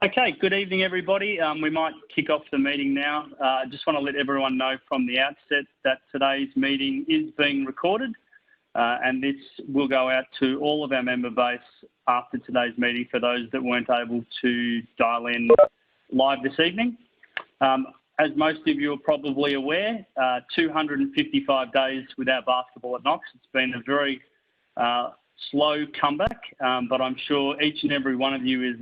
Okay, good evening, everybody. We might kick off the meeting now. I just want to let everyone know from the outset that today's meeting is being recorded, and this will go out to all of our member base after today's meeting for those that weren't able to dial in live this evening. As most of you are probably aware, 255 days without basketball at Knox. It's been a very slow comeback, but I'm sure each and every one of you is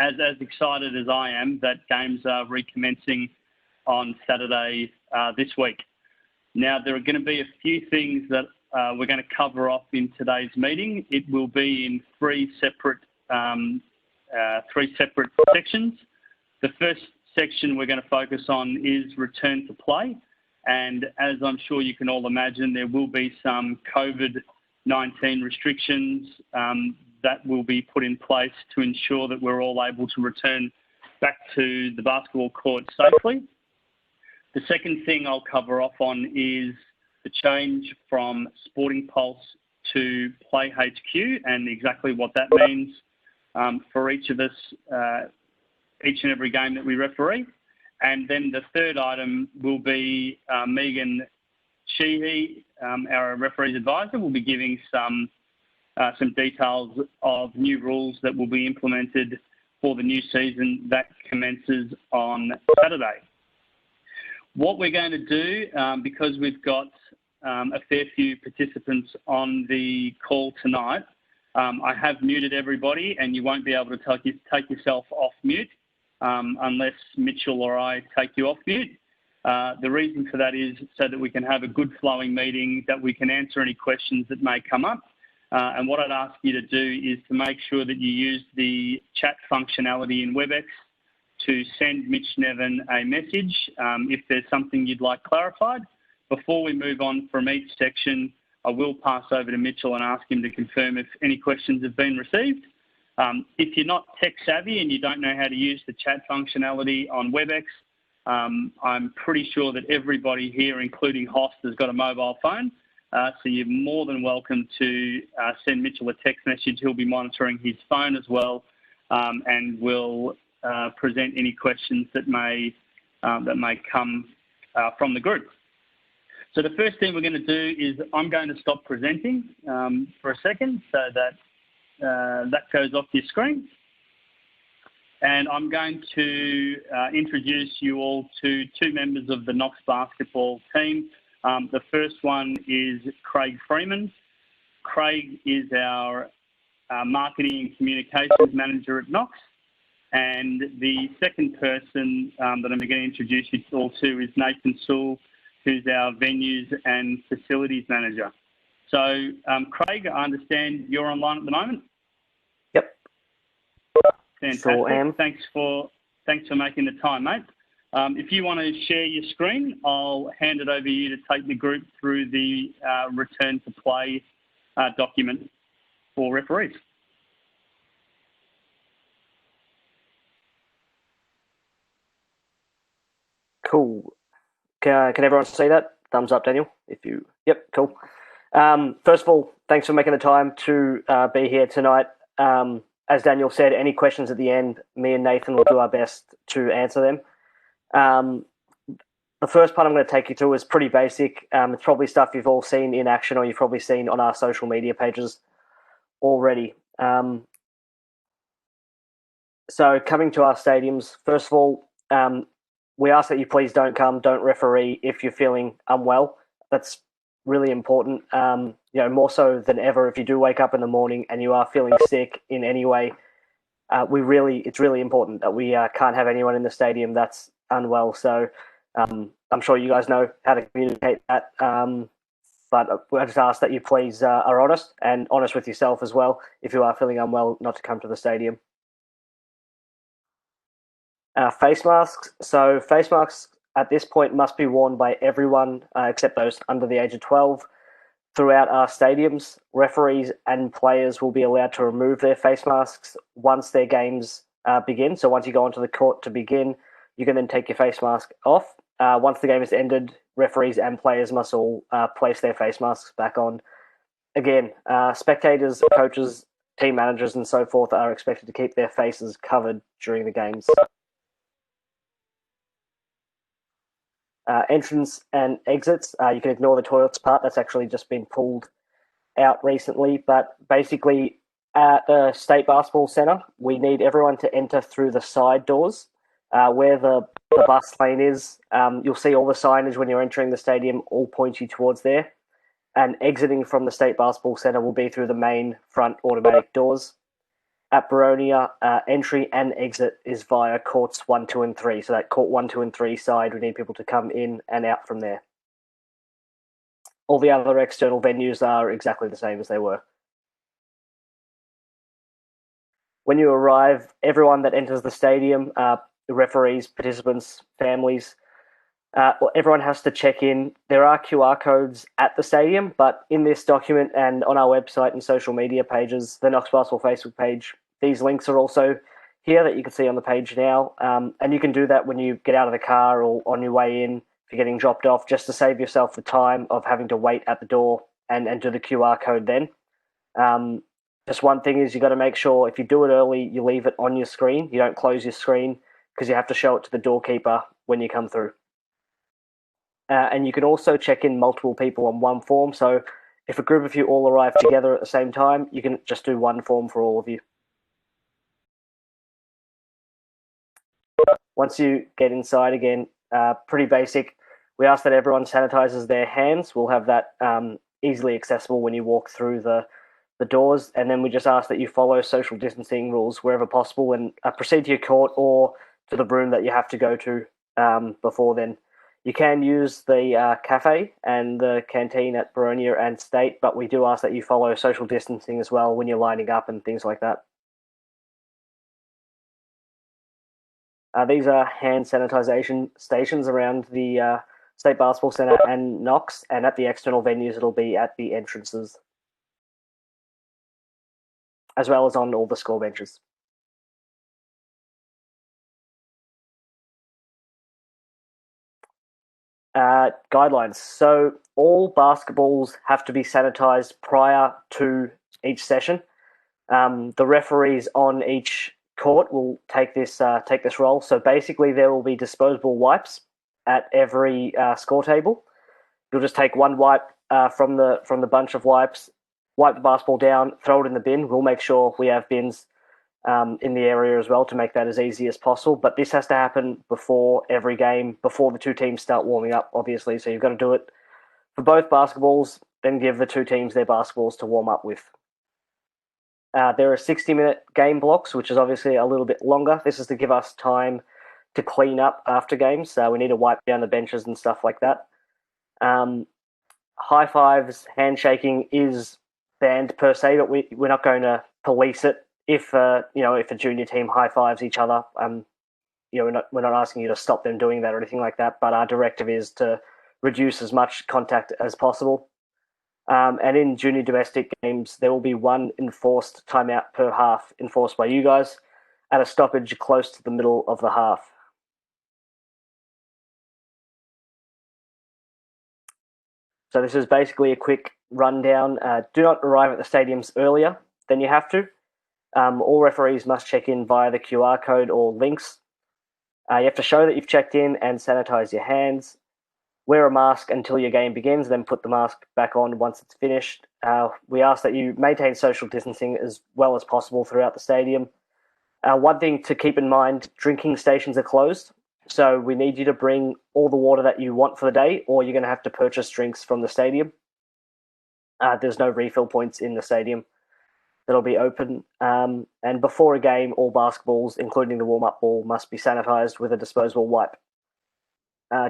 as excited as I am that games are recommencing on Saturday this week. Now, there are going to be a few things that we're going to cover off in today's meeting. It will be in three separate sections. The first section we're going to focus on is return to play. And as I'm sure you can all imagine, there will be some COVID-19 restrictions that will be put in place to ensure that we're all able to return back to the basketball court safely. The second thing I'll cover off on is the change from Sporting Pulse to PlayHQ and exactly what that means for each of us, each and every game that we referee. And then the third item will be Megan Sheehy, our referee's advisor, will be giving some details of new rules that will be implemented for the new season that commences on Saturday. What we're going to do, because we've got a fair few participants on the call tonight, I have muted everybody and you won't be able to take yourself off mute unless Mitchell or I take you off mute. The reason for that is so that we can have a good flowing meeting, that we can answer any questions that may come up. And what I'd ask you to do is to make sure that you use the chat functionality in WebEx to send Mitch Nevin a message if there's something you'd like clarified. Before we move on from each section, I will pass over to Mitchell and ask him to confirm if any questions have been received. If you're not tech savvy and you don't know how to use the chat functionality on WebEx, I'm pretty sure that everybody here, including Host, has got a mobile phone. So you're more than welcome to send Mitchell a text message. He'll be monitoring his phone as well, and will present any questions that may come from the group. So the first thing we're going to do is I'm going to stop presenting for a second so that that goes off your screen. And I'm going to introduce you all to two members of the Knox basketball team. The first one is Craig Freeman. Craig is our marketing and communications manager at Knox. And the second person that I'm going to introduce you all to is Nathan Sewell, who's our venues and facilities manager. So, Craig, I understand you're online at the moment? Yep. Fantastic. Sure am. Thanks for making the time, mate. If you want to share your screen, I'll hand it over to you to take the group through the return to play document for referees. Cool. Can everyone see that? Thumbs up, Daniel. Yep, cool. First of all, thanks for making the time to be here tonight. As Daniel said, any questions at the end, me and Nathan will do our best to answer them. The first part I'm going to take you to is pretty basic. It's probably stuff you've all seen in action or you've probably seen on our social media pages already. So coming to our stadiums, first of all, we ask that you please don't referee if you're feeling unwell. That's really important. More so than ever, if you do wake up in the morning and you are feeling sick in any way, it's really important that we can't have anyone in the stadium that's unwell. So I'm sure you guys know how to communicate that. But I just ask that you please are honest with yourself as well. If you are feeling unwell, not to come to the stadium. Face masks. So face masks at this point must be worn by everyone except those under the age of 12. Throughout our stadiums, referees and players will be allowed to remove their face masks once their games begin. So once you go onto the court to begin, you can then take your face mask off. Once the game is ended, referees and players must all place their face masks back on. Again, spectators, coaches, team managers and so forth are expected to keep their faces covered during the games. Entrance and exits, you can ignore the toilets part. That's actually just been pulled out recently. But basically, at the State Basketball Centre, we need everyone to enter through the side doors. Where the bus lane is, you'll see all the signage when you're entering the stadium all point you towards there. And exiting from the State Basketball Centre will be through the main front automatic doors. At Boronia, entry and exit is via courts 1, 2, and 3. So that court 1, 2, and 3 side, we need people to come in and out from there. All the other external venues are exactly the same as they were. When you arrive, everyone that enters the stadium, the referees, participants, families, everyone has to check in. There are QR codes at the stadium, but in this document and on our website and social media pages, the Knox Basketball Facebook page, these links are also here that you can see on the page now. And you can do that when you get out of the car or on your way in, if you're getting dropped off, just to save yourself the time of having to wait at the door and enter the QR code then. Just one thing is you got to make sure if you do it early, you leave it on your screen. You don't close your screen because you have to show it to the doorkeeper when you come through. And you can also check in multiple people on one form. So if a group of you all arrive together at the same time, you can just do one form for all of you. Once you get inside again, pretty basic. We ask that everyone sanitizes their hands. We'll have that easily accessible when you walk through the doors. And then we just ask that you follow social distancing rules wherever possible and proceed to your court or to the room that you have to go to before then. You can use the cafe and the canteen at Boronia and State, but we do ask that you follow social distancing as well when you're lining up and things like that. These are hand sanitisation stations around the State Basketball Centre and Knox, and at the external venues it'll be at the entrances, as well as on all the score benches. Guidelines. So all basketballs have to be sanitized prior to each session. The referees on each court will take this role. So basically, there will be disposable wipes at every score table. You'll just take one wipe from the bunch of wipes, wipe the basketball down, throw it in the bin. We'll make sure we have bins in the area as well to make that as easy as possible. But this has to happen before every game, before the two teams start warming up, obviously. So you've got to do it for both basketballs, then give the two teams their basketballs to warm up with. There are 60-minute game blocks, which is obviously a little bit longer. This is to give us time to clean up after games. We need to wipe down the benches and stuff like that. High fives, handshaking is banned per se, but we're not going to police it. If a junior team high fives each other, we're not asking you to stop them doing that or anything like that. But our directive is to reduce as much contact as possible. And in junior domestic games, there will be one enforced timeout per half enforced by you guys at a stoppage close to the middle of the half. So this is basically a quick rundown. Do not arrive at the stadiums earlier than you have to. All referees must check in via the QR code or links. You have to show that you've checked in and sanitize your hands. Wear a mask until your game begins, then put the mask back on once it's finished. We ask that you maintain social distancing as well as possible throughout the stadium. One thing to keep in mind, drinking stations are closed. So we need you to bring all the water that you want for the day, or you're going to have to purchase drinks from the stadium. There's no refill points in the stadium that'll be open. And before a game, all basketballs, including the warm-up ball, must be sanitized with a disposable wipe.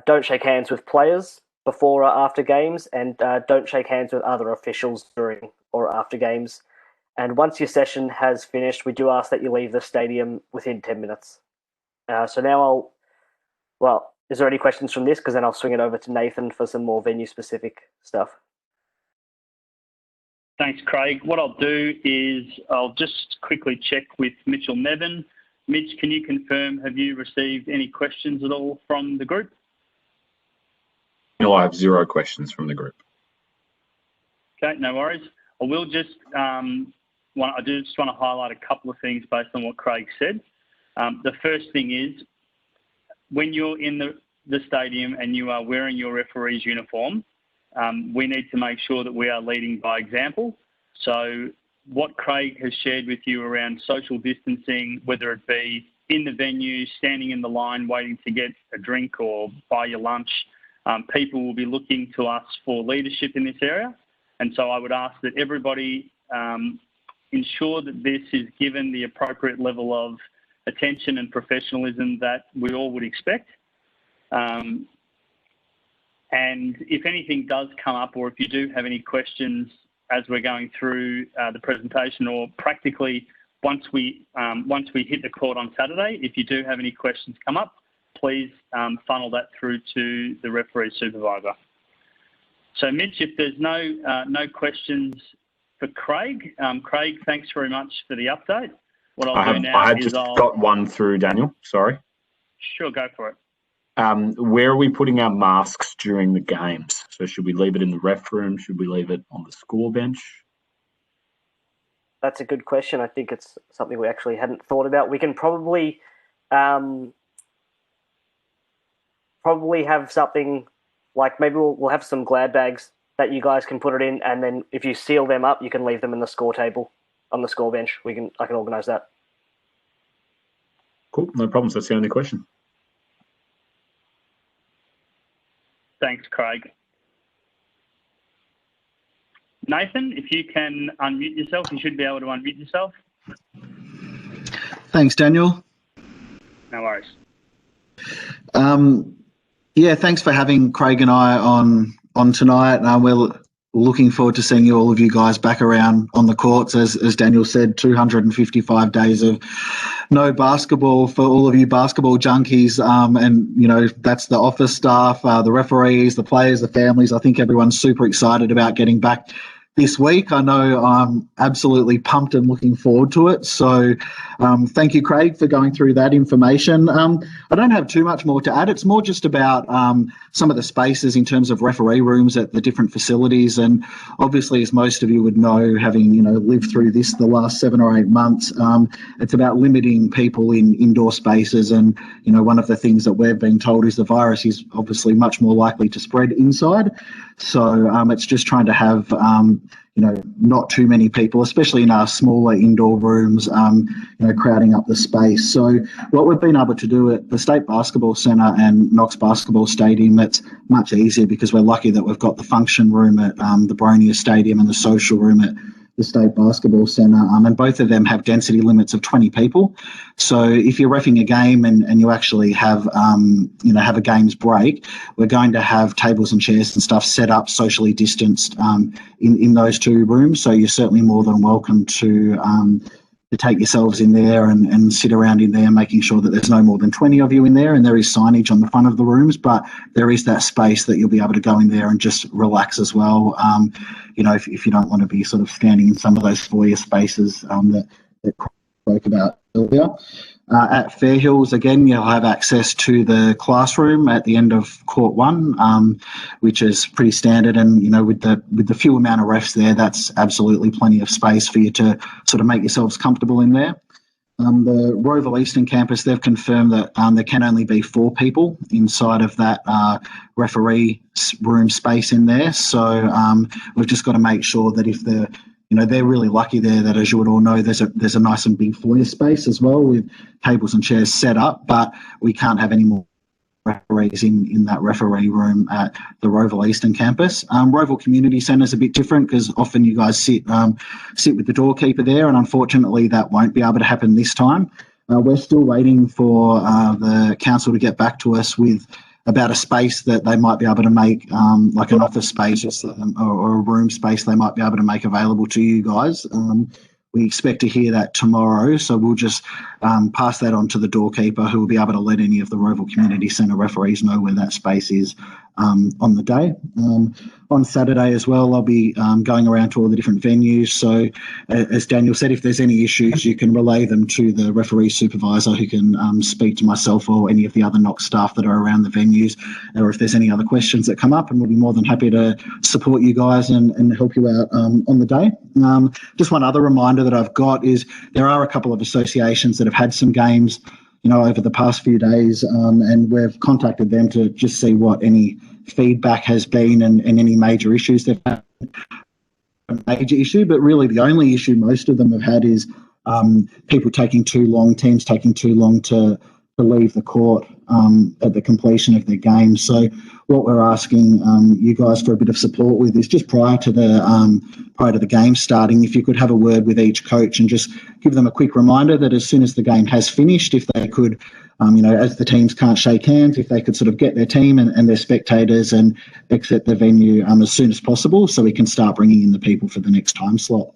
Don't shake hands with players before or after games, and don't shake hands with other officials during or after games. And once your session has finished, we do ask that you leave the stadium within 10 minutes. So now is there any questions from this? Because then I'll swing it over to Nathan for some more venue-specific stuff. Thanks, Craig. What I'll do is I'll just quickly check with Mitchell Nevin. Mitch, can you confirm, have you received any questions at all from the group? No, I have 0 questions from the group. Okay, no worries. I will just I just want to highlight a couple of things based on what Craig said. The first thing is, when you're in the stadium and you are wearing your referee's uniform, we need to make sure that we are leading by example. So what Craig has shared with you around social distancing, whether it be in the venue, standing in the line, waiting to get a drink or buy your lunch, people will be looking to us for leadership in this area. And so I would ask that everybody ensure that this is given the appropriate level of attention and professionalism that we all would expect. And if anything does come up, or if you do have any questions as we're going through the presentation, or practically once we hit the court on Saturday, if you do have any questions come up, please funnel that through to the referee supervisor. So Mitch, if there's no questions for Craig, Craig, thanks very much for the update. What I'll do now I have is just got one through, Daniel. Sorry. Sure, go for it. Where are we putting our masks during the games? So should we leave it in the ref room? Should we leave it on the score bench? That's a good question. I think it's something we actually hadn't thought about. We can probably have something like, maybe we'll have some Glad bags that you guys can put it in, and then if you seal them up, you can leave them in the score table on the score bench. I can organise that. Cool, no problems. That's the only question. Thanks, Craig. Nathan, if you can unmute yourself, you should be able to unmute yourself. Thanks, Daniel. No worries. Yeah, thanks for having Craig and I on tonight. We're looking forward to seeing all of you guys back around on the courts. As Daniel said, 255 days of no basketball for all of you basketball junkies. And, you know, that's the office staff, the referees, the players, the families. I think everyone's super excited about getting back this week. I know I'm absolutely pumped and looking forward to it. So thank you, Craig, for going through that information. I don't have too much more to add. It's more just about some of the spaces in terms of referee rooms at the different facilities. And obviously, as most of you would know, having, you know, lived through this the last 7 or 8 months, it's about limiting people in indoor spaces. And, you know, one of the things that we've been told is the virus is obviously much more likely to spread inside. So it's just trying to have, you know, not too many people, especially in our smaller indoor rooms, you know, crowding up the space. So what we've been able to do at the State Basketball Centre and Knox Basketball Stadium, it's much easier because we're lucky that we've got the function room at the Boronia Stadium and the social room at the State Basketball Centre, and both of them have density limits of 20 people. So if you're reffing a game and you actually have, you know, have a game's break, we're going to have tables and chairs and stuff set up socially distanced in those 2 rooms. So you're certainly more than welcome to take yourselves in there and sit around in there, making sure that there's no more than 20 of you in there. And there is signage on the front of the rooms, but there is that space that you'll be able to go in there and just relax as well. You know, if you don't want to be sort of standing in some of those foyer spaces that spoke about earlier. At Fairhills, again, you'll have access to the classroom at the end of Court 1, which is pretty standard. And, you know, with the few amount of refs there, that's absolutely plenty of space for you to sort of make yourselves comfortable in there. The Roval Eastern campus, they've confirmed that there can only be 4 people inside of that referee room space in there. So we've just got to make sure that if they're really lucky there that, as you would all know, there's a nice and big foyer space as well with tables and chairs set up, but we can't have any more referees in that referee room at the Roval Eastern campus. Roval Community Centre is a bit different because often you guys sit with the doorkeeper there, and unfortunately that won't be able to happen this time. We're still waiting for the council to get back to us with about a space that they might be able to make, like an office space or a room space they might be able to make available to you guys. We expect to hear that tomorrow, so we'll just pass that on to the doorkeeper, who will be able to let any of the Roval Community Centre referees know where that space is on the day. On Saturday as well, I'll be going around to all the different venues. So, as Daniel said, if there's any issues, you can relay them to the referee supervisor, who can speak to myself or any of the other Knox staff that are around the venues, or if there's any other questions that come up, and we'll be more than happy to support you guys and help you out on the day. Just one other reminder that I've got is there are a couple of associations that have had some games, over the past few days, and we've contacted them to just see what any feedback has been and any major issues they've had. A major issue, but really the only issue most of them have had is people taking too long, teams taking too long to leave the court at the completion of their game. So what we're asking you guys for a bit of support with is just prior to the game starting, if you could have a word with each coach and just give them a quick reminder that as soon as the game has finished, if they could, as the teams can't shake hands, if they could sort of get their team and their spectators and exit the venue as soon as possible, so we can start bringing in the people for the next time slot.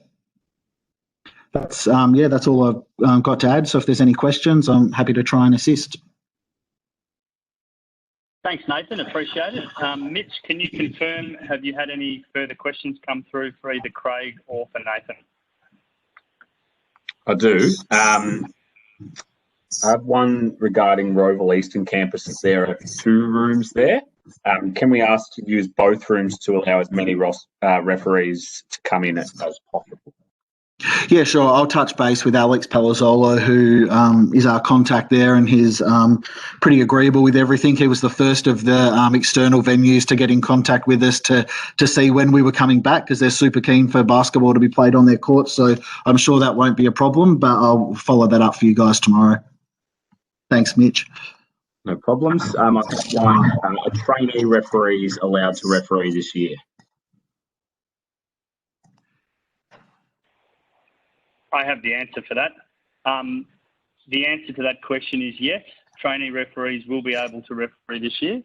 That's all I've got to add. So if there's any questions, I'm happy to try and assist. Thanks, Nathan. Appreciate it. Mitch, can you confirm, have you had any further questions come through for either Craig or for Nathan? I do. I have one regarding Roval Eastern Campus. There are 2 rooms there. Can we ask to use both rooms to allow as many referees to come in as possible? Yeah, sure. I'll touch base with Alex Palazzolo, who is our contact there, and he's pretty agreeable with everything. He was the first of the external venues to get in contact with us to see when we were coming back, because they're super keen for basketball to be played on their courts. So I'm sure that won't be a problem, but I'll follow that up for you guys tomorrow. Thanks, Mitch. No problems. I've got one. Are trainee referees allowed to referee this year? I have the answer for that. The answer to that question is yes. Trainee referees will be able to referee this year.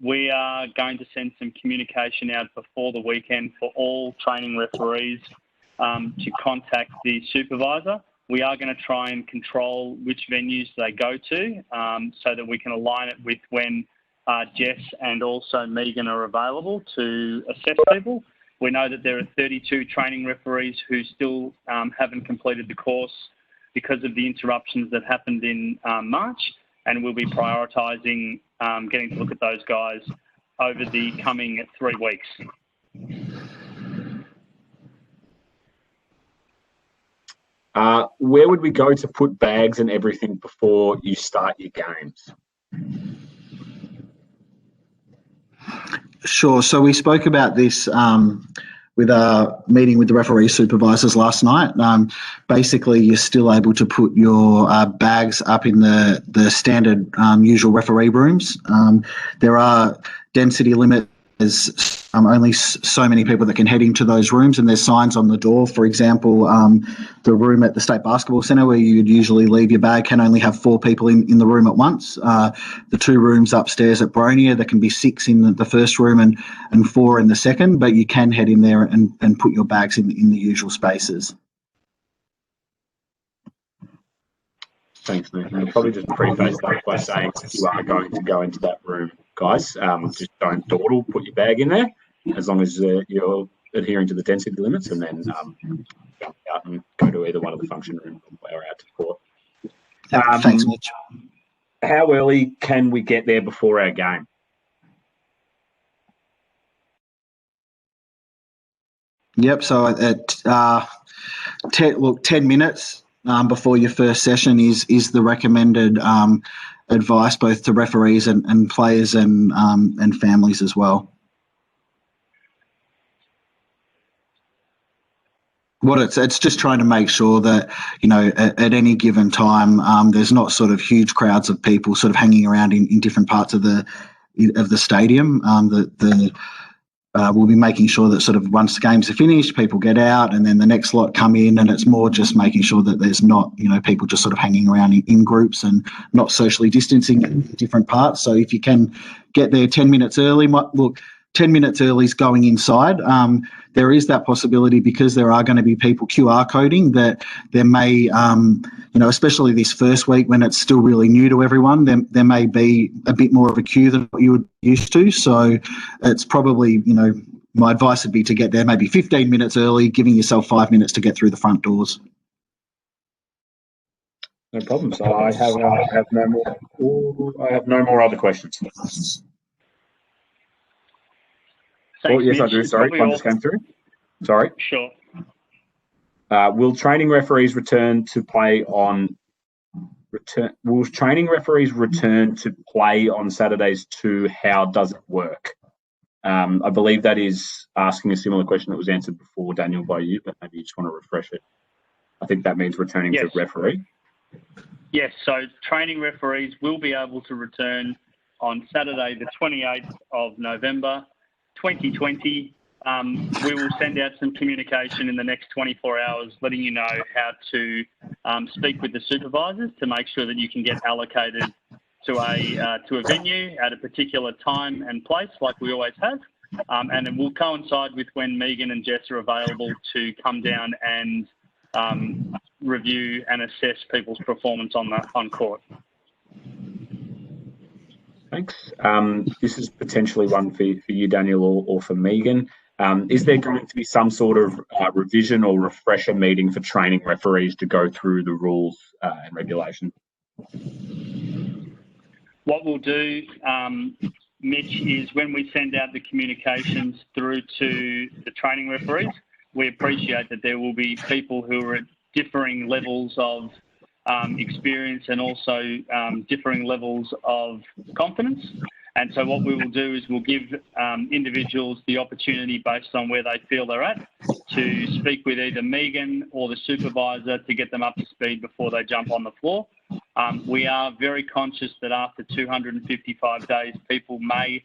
We are going to send some communication out before the weekend for all training referees to contact the supervisor. We are going to try and control which venues they go to so that we can align it with when Jess and also Megan are available to assess people. We know that there are 32 training referees who still haven't completed the course because of the interruptions that happened in March, and we'll be prioritising getting to look at those guys over the coming 3 weeks. Where would we go to put bags and everything before you start your games? Sure. So we spoke about this with our meeting with the referee supervisors last night. Basically, you're still able to put your bags up in the standard usual referee rooms. There are density limits. There's only so many people that can head into those rooms, and there's signs on the door. For example, the room at the State Basketball Centre where you'd usually leave your bag can only have 4 people in the room at once. The 2 rooms upstairs at Bronia, there can be 6 in the first room and 4 in the second, but you can head in there and put your bags in the usual spaces. Thanks, Nathan. I'll probably just preface that by saying if you are going to go into that room, guys, just don't dawdle, put your bag in there, as long as you're adhering to the density limits, and then jump out and go to either one of the function rooms or out to court. Thanks, Mitch. How early can we get there before our game? Yep, so at 10 minutes before your first session is the recommended advice, both to referees and players and families as well. It's just trying to make sure that, at any given time, there's not sort of huge crowds of people sort of hanging around in different parts of the stadium. We'll be making sure that sort of once the games are finished, people get out and then the next lot come in, and it's more just making sure that there's not, people just sort of hanging around in groups and not socially distancing in different parts. So if you can get there 10 minutes early, look, 10 minutes early is going inside. There is that possibility, because there are going to be people QR coding, that there may, especially this first week when it's still really new to everyone, there may be a bit more of a queue than what you would used to. So it's probably, my advice would be to get there maybe 15 minutes early, giving yourself 5 minutes to get through the front doors. No problem. So I have no more. I have no more other questions. Thanks, yes, Mitch. I do. Sorry, one just came through. Sorry. Sure. Will training referees return to play on Saturdays too? How does it work? I believe that is asking a similar question that was answered before, Daniel, by you, but maybe you just want to refresh it. I think that means returning to referee. Yes, so training referees will be able to return on Saturday, the 28th of November, 2020. We will send out some communication in the next 24 hours letting you know how to speak with the supervisors to make sure that you can get allocated to a venue at a particular time and place, like we always have. And it will coincide with when Megan and Jess are available to come down and review and assess people's performance on court. Thanks. This is potentially one for you, Daniel, or for Megan. Is there going to be some sort of revision or refresher meeting for training referees to go through the rules and regulations? What we'll do, Mitch, is when we send out the communications through to the training referees, we appreciate that there will be people who are at differing levels of experience and also differing levels of confidence. And so what we will do is we'll give individuals the opportunity, based on where they feel they're at, to speak with either Megan or the supervisor to get them up to speed before they jump on the floor. We are very conscious that after 255 days, people may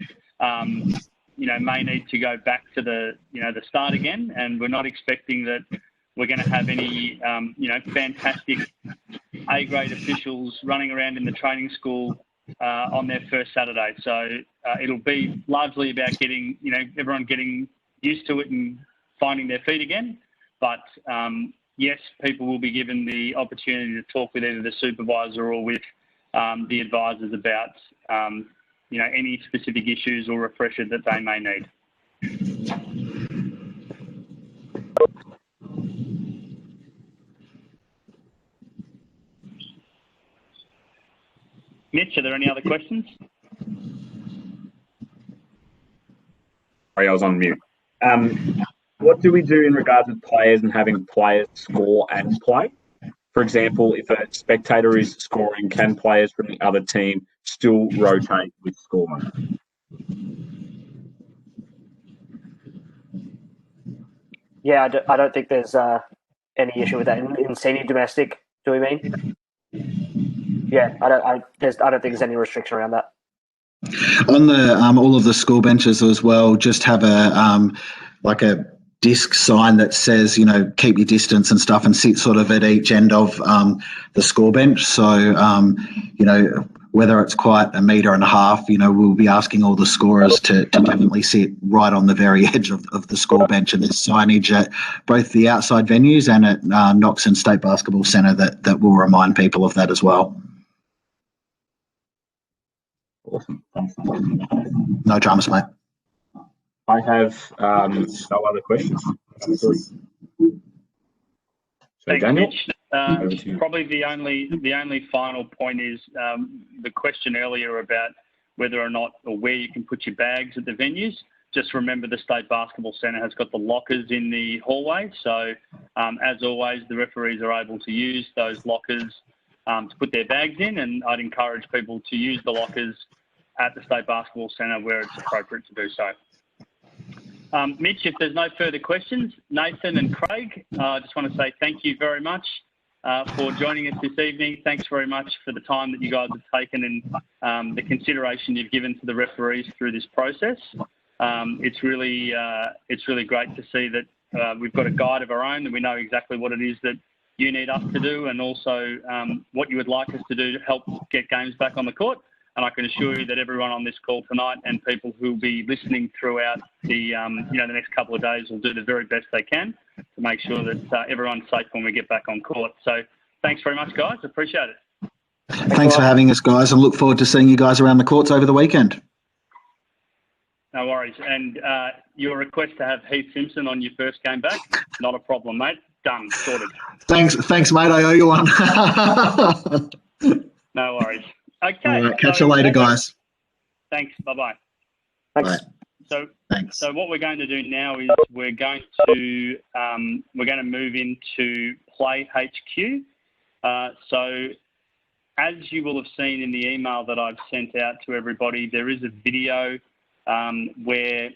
need to go back to the start again, and we're not expecting that we're going to have any, fantastic A-grade officials running around in the training school on their first Saturday. So it'll be largely about getting, everyone getting used to it and finding their feet again. But yes, people will be given the opportunity to talk with either the supervisor or with the advisors about, any specific issues or refresher that they may need. Mitch, are there any other questions? Sorry, I was on mute. What do we do in regards to players and having players score and play? For example, if a spectator is scoring, can players from the other team still rotate with scoring? Yeah, I don't think there's any issue with that in senior domestic. Do we mean? Yeah, I don't think there's any restriction around that. On the all of the school benches as well, just have a disc sign that says, keep your distance and stuff, and sit sort of at each end of the score bench. So, whether it's quite 1.5 meters, we'll be asking all the scorers to definitely sit right on the very edge of the score bench. And there's signage at both the outside venues and at Knox and State Basketball Centre that will remind people of that as well. Awesome. No dramas, mate. I have no other questions. So, thanks, Daniel, Mitch. Probably the only final point is the question earlier about whether or not or where you can put your bags at the venues. Just remember, the State Basketball Centre has got the lockers in the hallway. So, as always, the referees are able to use those lockers to put their bags in, and I'd encourage people to use the lockers at the State Basketball Centre where it's appropriate to do so. Mitch, if there's no further questions, Nathan and Craig, I just want to say thank you very much for joining us this evening. Thanks very much for the time that you guys have taken and the consideration you've given to the referees through this process. It's really great to see that we've got a guide of our own and we know exactly what it is that you need us to do, and also what you would like us to do to help get games back on the court. And I can assure you that everyone on this call tonight and people who will be listening throughout the the next couple of days will do the very best they can to make sure that everyone's safe when we get back on court. So thanks very much, guys. Appreciate it. Thanks for having us, guys, and look forward to seeing you guys around the courts over the weekend. No worries. And your request to have Heath Simpson on your first game back, not a problem, mate. Done. Sorted. Thanks, mate. I owe you one. No worries. Okay. All right, catch you later, guys. Thanks. Bye-bye. Thanks. Bye. Thanks. So what we're going to do now is we're going to move into PlayHQ. So as you will have seen in the email that I've sent out to everybody, there is a video where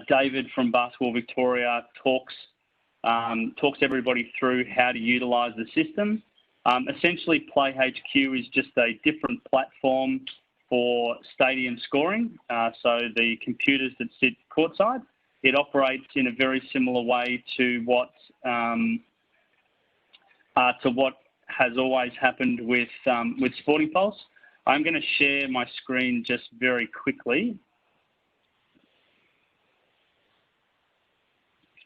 David from Basketball Victoria talks everybody through how to utilise the system. Essentially, PlayHQ is just a different platform for stadium scoring. So the computers that sit courtside, it operates in a very similar way to what has always happened with Sporting Pulse. I'm going to share my screen just very quickly.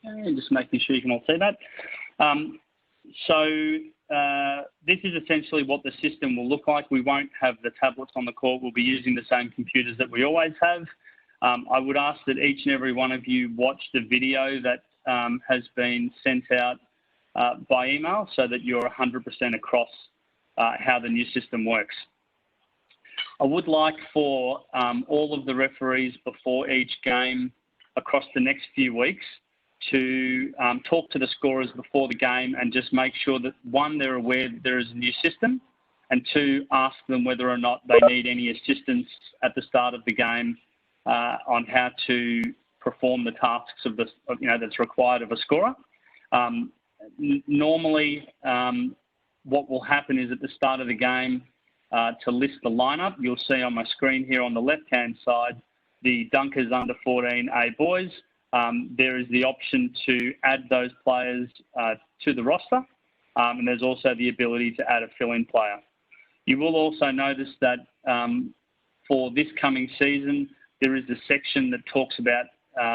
Okay, just making sure you can all see that. This is essentially what the system will look like. We won't have the tablets on the court. We'll be using the same computers that we always have. I would ask that each and every one of you watch the video that has been sent out by email so that you're 100% across how the new system works. I would like for all of the referees before each game across the next few weeks to talk to the scorers before the game and just make sure that, one, they're aware that there is a new system, and two, ask them whether or not they need any assistance at the start of the game on how to perform the tasks that's required of a scorer. Normally, what will happen is at the start of the game, to list the lineup, you'll see on my screen here on the left-hand side, the Dunkers under 14A boys. There is the option to add those players to the roster, and there's also the ability to add a fill-in player. You will also notice that for this coming season, there is a section that talks about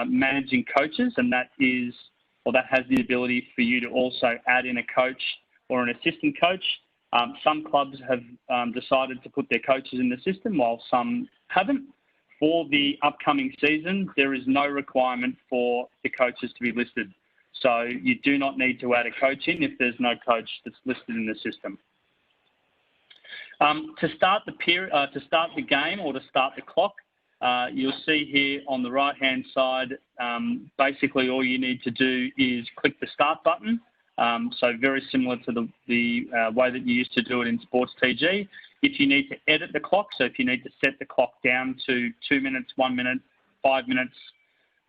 managing coaches, and that has the ability for you to also add in a coach or an assistant coach. Some clubs have decided to put their coaches in the system, while some haven't. For the upcoming season, there is no requirement for the coaches to be listed. So you do not need to add a coach in if there's no coach that's listed in the system. To start the game or to start the clock, you'll see here on the right-hand side, basically all you need to do is click the start button. So very similar to the way that you used to do it in Sports TG. If you need to edit the clock, so if you need to set the clock down to 2 minutes, 1 minute, 5 minutes,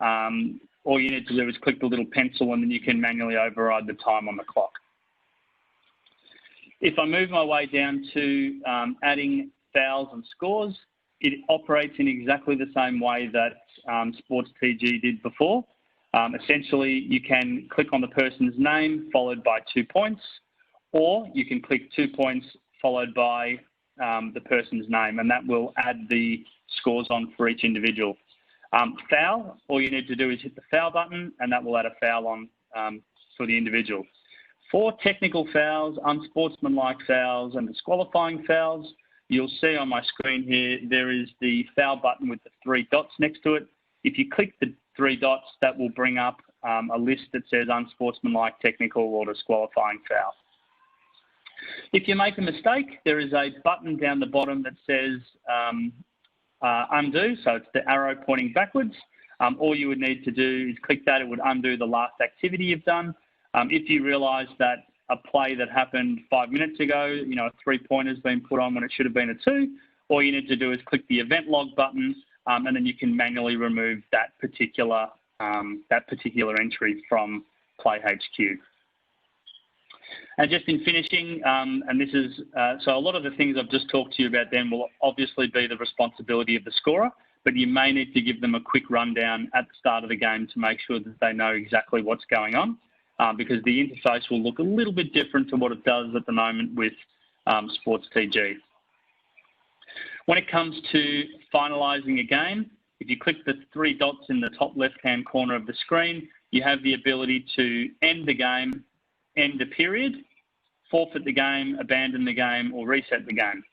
all you need to do is click the little pencil and then you can manually override the time on the clock. If I move my way down to adding fouls and scores, it operates in exactly the same way that Sports TG did before. Essentially, you can click on the person's name followed by 2 points, or you can click 2 points followed by the person's name, and that will add the scores on for each individual. Foul, all you need to do is hit the foul button, and that will add a foul on for the individual. For technical fouls, unsportsmanlike fouls, and disqualifying fouls, you'll see on my screen here, there is the foul button with the 3 dots next to it. If you click the 3 dots, that will bring up a list that says unsportsmanlike, technical, or disqualifying foul. If you make a mistake, there is a button down the bottom that says undo, so it's the arrow pointing backwards. All you would need to do is click that. It would undo the last activity you've done. If you realise that a play that happened 5 minutes ago, a 3-pointer has been put on when it should have been a 2, all you need to do is click the event log button, and then you can manually remove that particular entry from PlayHQ. And just in finishing, and this is, so a lot of the things I've just talked to you about then will obviously be the responsibility of the scorer, but you may need to give them a quick rundown at the start of the game to make sure that they know exactly what's going on, because the interface will look a little bit different to what it does at the moment with Sports TG. When it comes to finalising a game, if you click the 3 dots in the top left-hand corner of the screen, you have the ability to end the game, end a period, forfeit the game, abandon the game, or reset the game.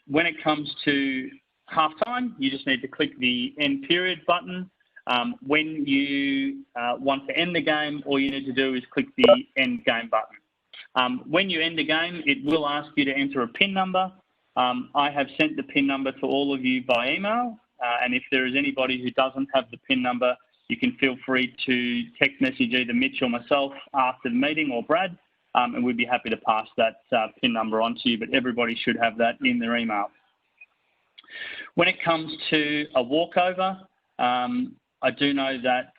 When it comes to halftime, you just need to click the end period button. When you want to end the game, all you need to do is click the end game button. When you end the game, it will ask you to enter a PIN number. I have sent the PIN number to all of you by email, and if there is anybody who doesn't have the PIN number, you can feel free to text message either Mitch or myself after the meeting, or Brad, and we'd be happy to pass that PIN number on to you, but everybody should have that in their email. When it comes to a walkover, I do know that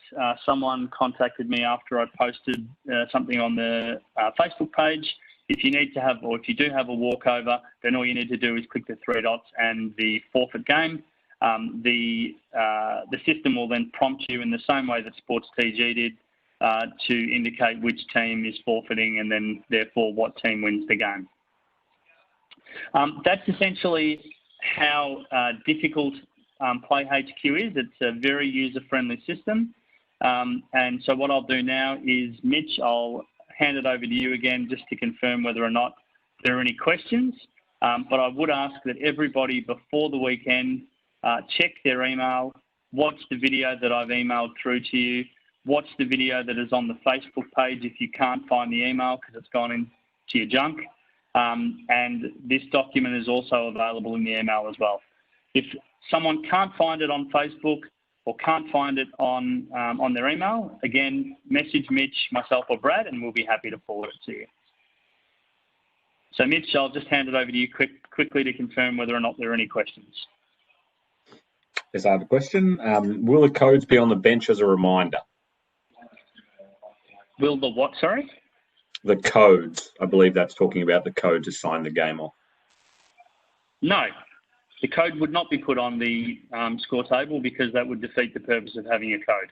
someone contacted me after I posted something on the Facebook page. If you need to have, or if you do have a walkover, then all you need to do is click the 3 dots and the forfeit game. The system will then prompt you in the same way that Sports TG did to indicate which team is forfeiting and then therefore what team wins the game. That's essentially how difficult PlayHQ is. It's a very user-friendly system. And so what I'll do now is, Mitch, I'll hand it over to you again just to confirm whether or not there are any questions. But I would ask that everybody before the weekend check their email, watch the video that I've emailed through to you, watch the video that is on the Facebook page if you can't find the email because it's gone into your junk. And this document is also available in the email as well. If someone can't find it on Facebook or can't find it on their email, again, message Mitch, myself or Brad, and we'll be happy to forward it to you. So Mitch, I'll just hand it over to you quickly to confirm whether or not there are any questions. Yes, I have a question. Will the codes be on the bench as a reminder? Will the what, sorry? The codes. I believe that's talking about the code to sign the game off. No, the code would not be put on the score table because that would defeat the purpose of having a code.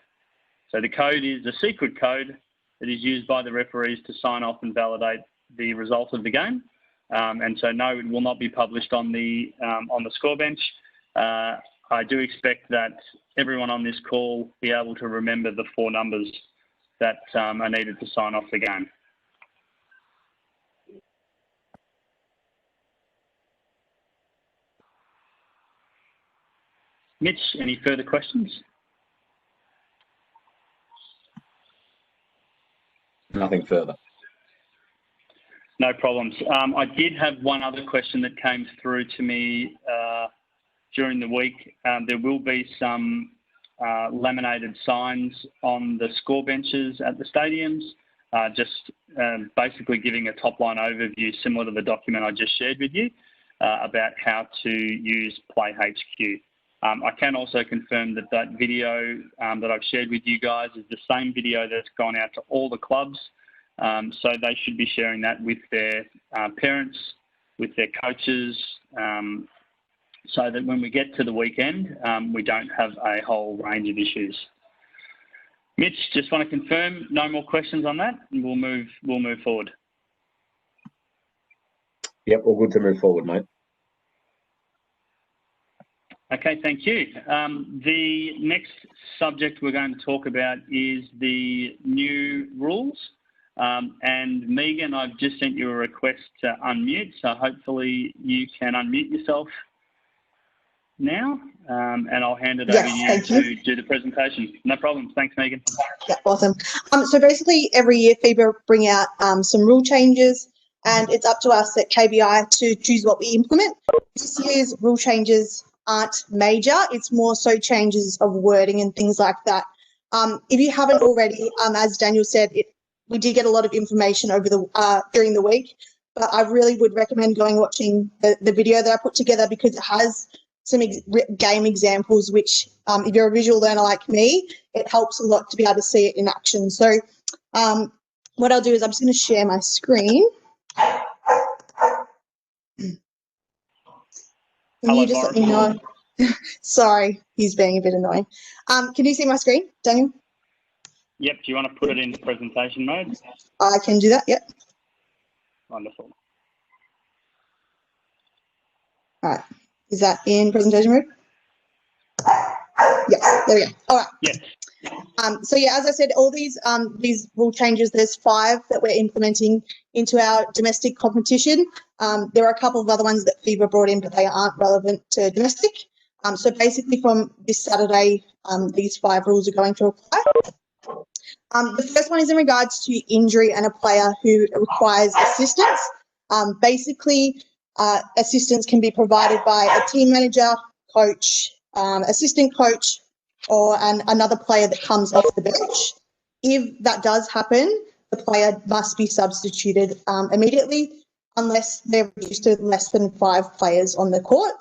So the code is a secret code that is used by the referees to sign off and validate the result of the game. And so no, it will not be published on the score bench. I do expect that everyone on this call will be able to remember the 4 numbers that are needed to sign off the game. Mitch, any further questions? Nothing further. No problems. I did have one other question that came through to me during the week. There will be some laminated signs on the score benches at the stadiums, just basically giving a top-line overview similar to the document I just shared with you about how to use PlayHQ. I can also confirm that that video that I've shared with you guys is the same video that's gone out to all the clubs. So they should be sharing that with their parents, with their coaches, so that when we get to the weekend, we don't have a whole range of issues. Mitch, just want to confirm, no more questions on that, and we'll move forward. Yep, all good to move forward, mate. Okay, thank you. The next subject we're going to talk about is the new rules. And Megan, I've just sent you a request to unmute, so hopefully you can unmute yourself now, and I'll hand it over to you to do the presentation. No problem. Thanks, Megan. Yeah, awesome. So basically, every year FIBA bring out some rule changes, and it's up to us at KBI to choose what we implement. This year's rule changes aren't major. It's more so changes of wording and things like that. If you haven't already, as Daniel said, we did get a lot of information over the during the week, but I really would recommend watching the video that I put together because it has some game examples which, if you're a visual learner like me, it helps a lot to be able to see it in action. So what I'll do is I'm just going to share my screen. Can you just let me know? Sorry, he's being a bit annoying. Can you see my screen, Daniel? Yep. Do you want to put it into presentation mode? I can do that, yep. Wonderful. All right. Is that in presentation mode? Yes, there we go. All right. Yes. So yeah, as I said, all these rule changes, there's 5 that we're implementing into our domestic competition. There are a couple of other ones that FIBA brought in, but they aren't relevant to domestic. So basically from this Saturday, these 5 rules are going to apply. The first one is in regards to injury and a player who requires assistance. Basically, assistance can be provided by a team manager, coach, assistant coach, or another player that comes off the bench. If that does happen, the player must be substituted immediately unless they're reduced to less than 5 players on the court.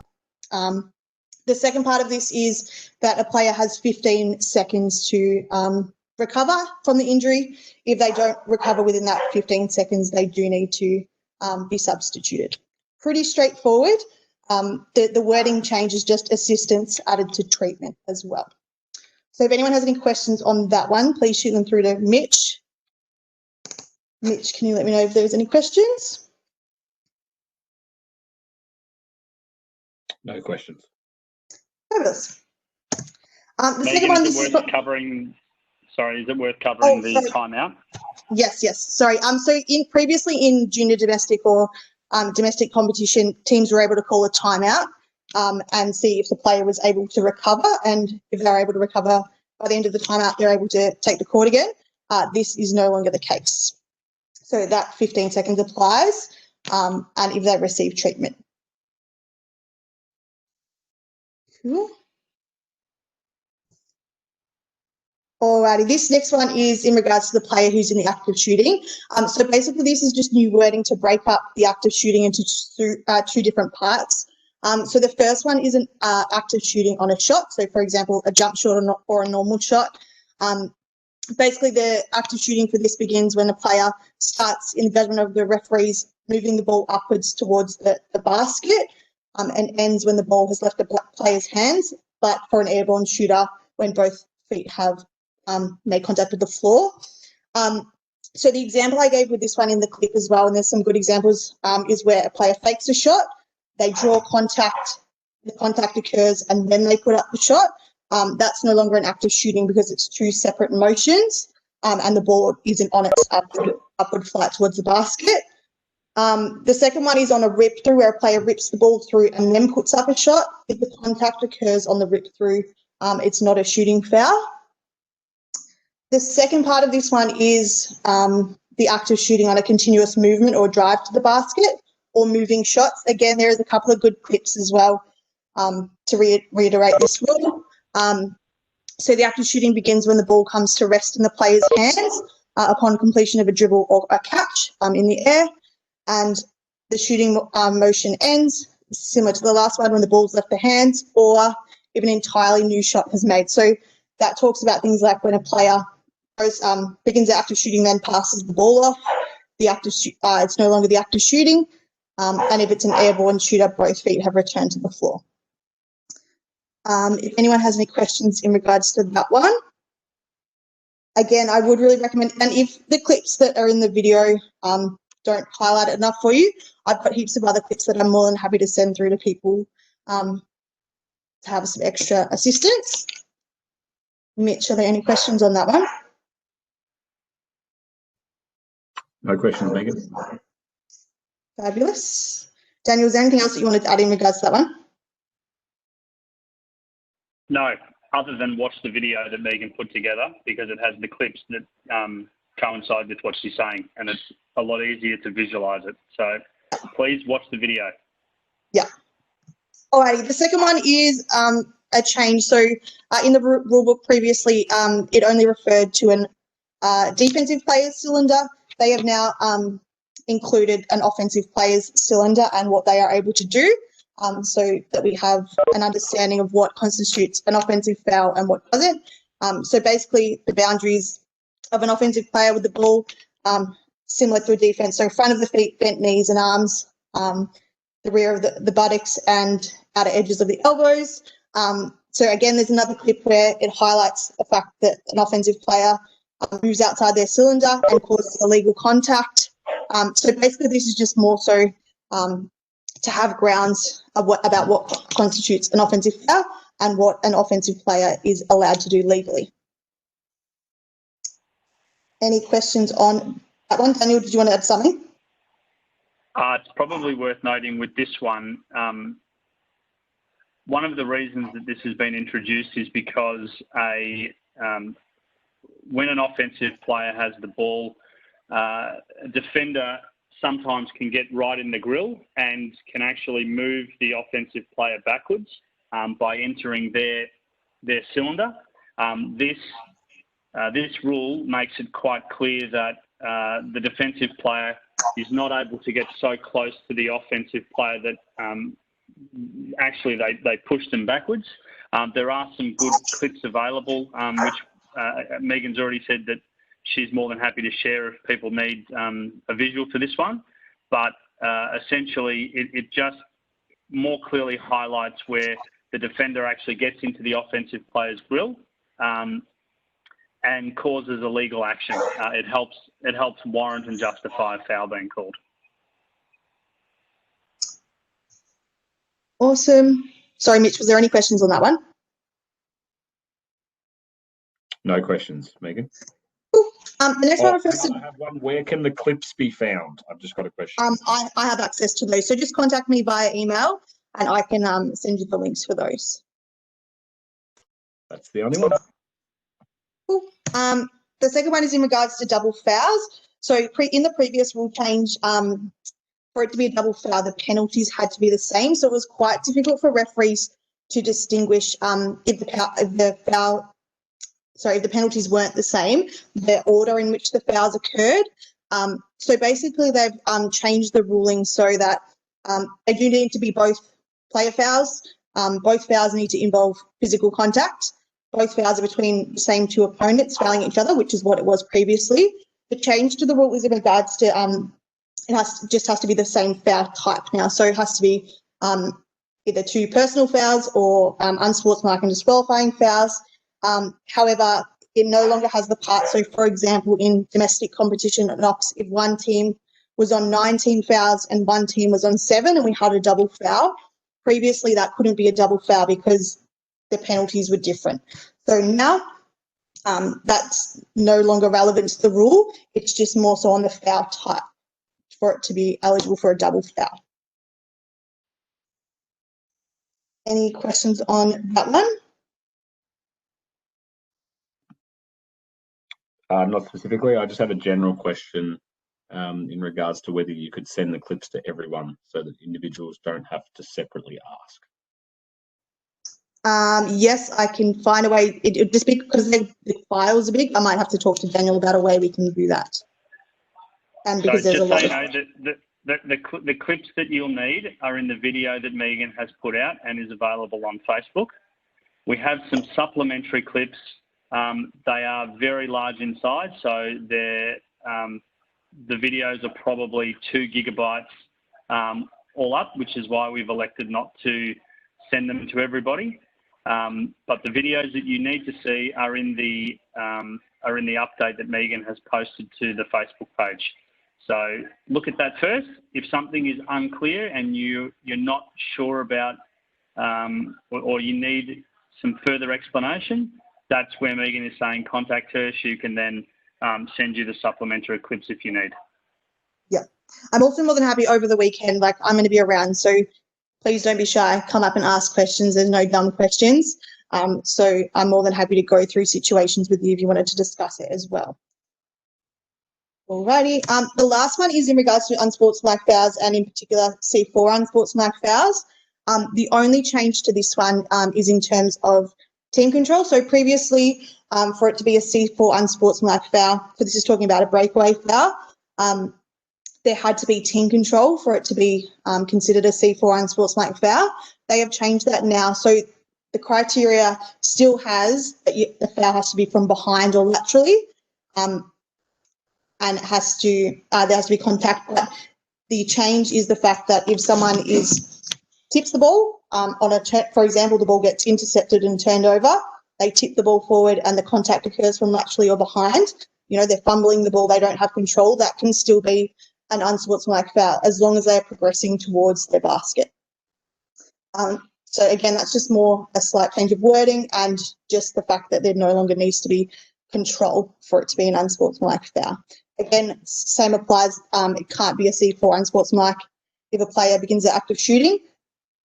The second part of this is that a player has 15 seconds to recover from the injury. If they don't recover within that 15 seconds, they do need to be substituted. Pretty straightforward. The wording change is just assistance added to treatment as well. So if anyone has any questions on that one, please shoot them through to Mitch. Mitch, can you let me know if there's any questions? No questions. Fabulous. The Megan, second one, is it worth covering? Sorry, is it worth covering the timeout? Yes. Sorry. So previously in junior domestic or domestic competition, teams were able to call a timeout and see if the player was able to recover, and if they're able to recover by the end of the timeout, they're able to take the court again. This is no longer the case. So that 15 seconds applies, and if they receive treatment. Cool. Alrighty, this next one is in regards to the player who's in the act of shooting. So basically this is just new wording to break up the act of shooting into 2 different parts. So the first one is an act of shooting on a shot. So for example, a jump shot or a normal shot. Basically the act of shooting for this begins when a player starts, in the judgment of the referees, moving the ball upwards towards the basket and ends when the ball has left the player's hands, but for an airborne shooter when both feet have made contact with the floor. So the example I gave with this one in the clip as well, and there's some good examples, is where a player fakes a shot, they draw contact, the contact occurs, and then they put up the shot. That's no longer an act of shooting because it's 2 separate motions, and the ball isn't on its upward flight towards the basket. The second one is on a rip through, where a player rips the ball through and then puts up a shot. If the contact occurs on the rip through, it's not a shooting foul. The second part of this one is the act of shooting on a continuous movement or drive to the basket or moving shots. Again, there is a couple of good clips as well to reiterate this rule. So the act of shooting begins when the ball comes to rest in the player's hands upon completion of a dribble or a catch in the air, and the shooting motion ends, similar to the last one, when the ball's left the hands or if an entirely new shot has made. So that talks about things like when a player begins the act of shooting, then passes the ball off. The act of it's no longer the act of shooting, and if it's an airborne shooter, both feet have returned to the floor. If anyone has any questions in regards to that one, again, I would really recommend, and if the clips that are in the video don't highlight it enough for you, I've got heaps of other clips that I'm more than happy to send through to people to have some extra assistance. Mitch, are there any questions on that one? No questions, Megan. Fabulous. Daniel, is there anything else that you wanted to add in regards to that one? No, other than watch the video that Megan put together, because it has the clips that coincide with what she's saying, and it's a lot easier to visualise it. So please watch the video. Yeah. Alrighty, the second one is a change. So in the rulebook previously, it only referred to an defensive player's cylinder. They have now included an offensive player's cylinder and what they are able to do, so that we have an understanding of what constitutes an offensive foul and what doesn't. So basically the boundaries of an offensive player with the ball, similar to a defense. So front of the feet, bent knees and arms, the rear of the buttocks and outer edges of the elbows. So again, there's another clip where it highlights the fact that an offensive player moves outside their cylinder and causes illegal contact. So basically this is just more so to have grounds about what constitutes an offensive foul and what an offensive player is allowed to do legally. Any questions on that one? Daniel, did you want to add something? It's probably worth noting with this one, one of the reasons that this has been introduced is because when an offensive player has the ball, a defender sometimes can get right in the grill and can actually move the offensive player backwards by entering their cylinder. This rule makes it quite clear that the defensive player is not able to get so close to the offensive player that actually they push them backwards. There are some good clips available, which Megan's already said that she's more than happy to share if people need a visual for this one. But essentially, it just more clearly highlights where the defender actually gets into the offensive player's grill and causes illegal action. It helps warrant and justify a foul being called. Awesome. Sorry, Mitch, was there any questions on that one? No questions, Megan. The next one refers to... I have one. Where can the clips be found? I've just got a question. I have access to those, so just contact me via email and I can send you the links for those. That's the only one. Cool. The second one is in regards to double fouls. So in the previous rule change, for it to be a double foul, the penalties had to be the same. So it was quite difficult for referees to distinguish if the penalties weren't the same, the order in which the fouls occurred. So basically they've changed the ruling so that they do need to be both player fouls. Both fouls need to involve physical contact. Both fouls are between the same two opponents fouling each other, which is what it was previously. The change to the rule is in regards to it just has to be the same foul type now. So it has to be either two personal fouls or unsportsmanlike and disqualifying fouls. However, it no longer has the part. So, for example, in domestic competition at Knox, if one team was on 19 fouls and one team was on 7 and we had a double foul, previously that couldn't be a double foul because the penalties were different. So now that's no longer relevant to the rule. It's just more so on the foul type for it to be eligible for a double foul. Any questions on that one? Not specifically. I just have a general question in regards to whether you could send the clips to everyone so that individuals don't have to separately ask. Yes, I can find a way. It just because the files are big, I might have to talk to Daniel about a way we can do that. And because so there's a lot the clips that you'll need are in the video that Megan has put out and is available on Facebook. We have some supplementary clips. They are very large in size, so the videos are probably 2 gigabytes all up, which is why we've elected not to send them to everybody. But the videos that you need to see are in the update that Megan has posted to the Facebook page. So look at that first. If something is unclear and you're not sure about or you need some further explanation, that's where Megan is saying contact her. She can then send you the supplementary clips if you need. Yeah. I'm also more than happy over the weekend. Like, I'm going to be around, so please don't be shy. Come up and ask questions. There's no dumb questions. So I'm more than happy to go through situations with you if you wanted to discuss it as well. Alrighty. The last one is in regards to unsportsmanlike fouls and in particular C4 unsportsmanlike fouls. The only change to this one is in terms of team control. So previously, for it to be a C4 unsportsmanlike foul, so this is talking about a breakaway foul, there had to be team control for it to be considered a C4 unsportsmanlike foul. They have changed that now. So the criteria still has that the foul has to be from behind or laterally, and it has to there has to be contact. But the change is the fact that if someone tips the ball for example, the ball gets intercepted and turned over, they tip the ball forward and the contact occurs from laterally or behind. You know, they're fumbling the ball, they don't have control. That can still be an unsportsmanlike foul as long as they are progressing towards their basket. So again, that's just more a slight change of wording and just the fact that there no longer needs to be control for it to be an unsportsmanlike foul. Again, same applies. It can't be a C4 unsportsmanlike if a player begins the act of shooting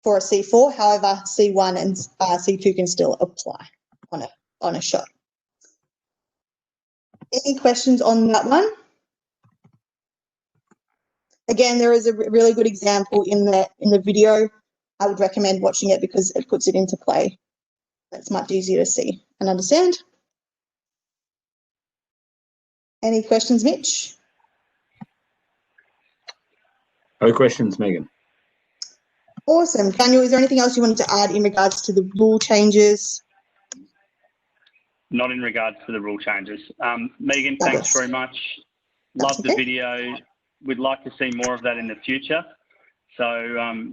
for a C4. However, C1 and C2 can still apply on a shot. Any questions on that one? Again, there is a really good example in the video. I would recommend watching it because it puts it into play. It's much easier to see and understand. Any questions, Mitch? No questions, Megan. Awesome. Daniel, is there anything else you wanted to add in regards to the rule changes? Not in regards to the rule changes. Megan, thanks very much. Love the video. We'd like to see more of that in the future. So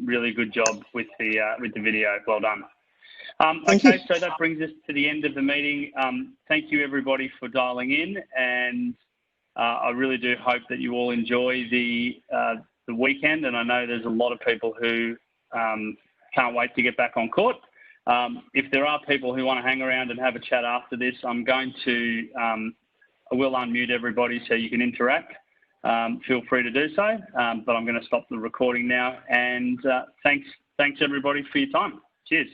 really good job with the video. Well done. Okay, so that brings us to the end of the meeting. Thank you everybody for dialing in, and I really do hope that you all enjoy the weekend. And I know there's a lot of people who can't wait to get back on court. If there are people who want to hang around and have a chat after this, I will unmute everybody so you can interact. Feel free to do so, but I'm going to stop the recording now. And thanks everybody for your time. Cheers.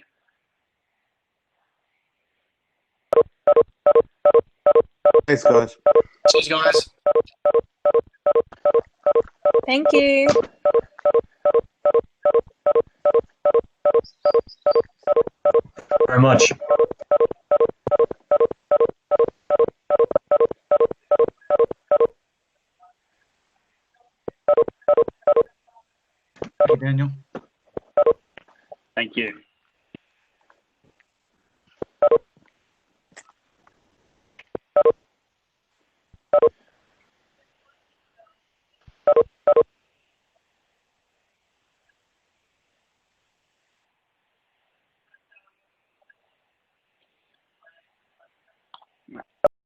Thanks, guys. Cheers, guys. Thank you. Very much. Thank you, Daniel. Thank you.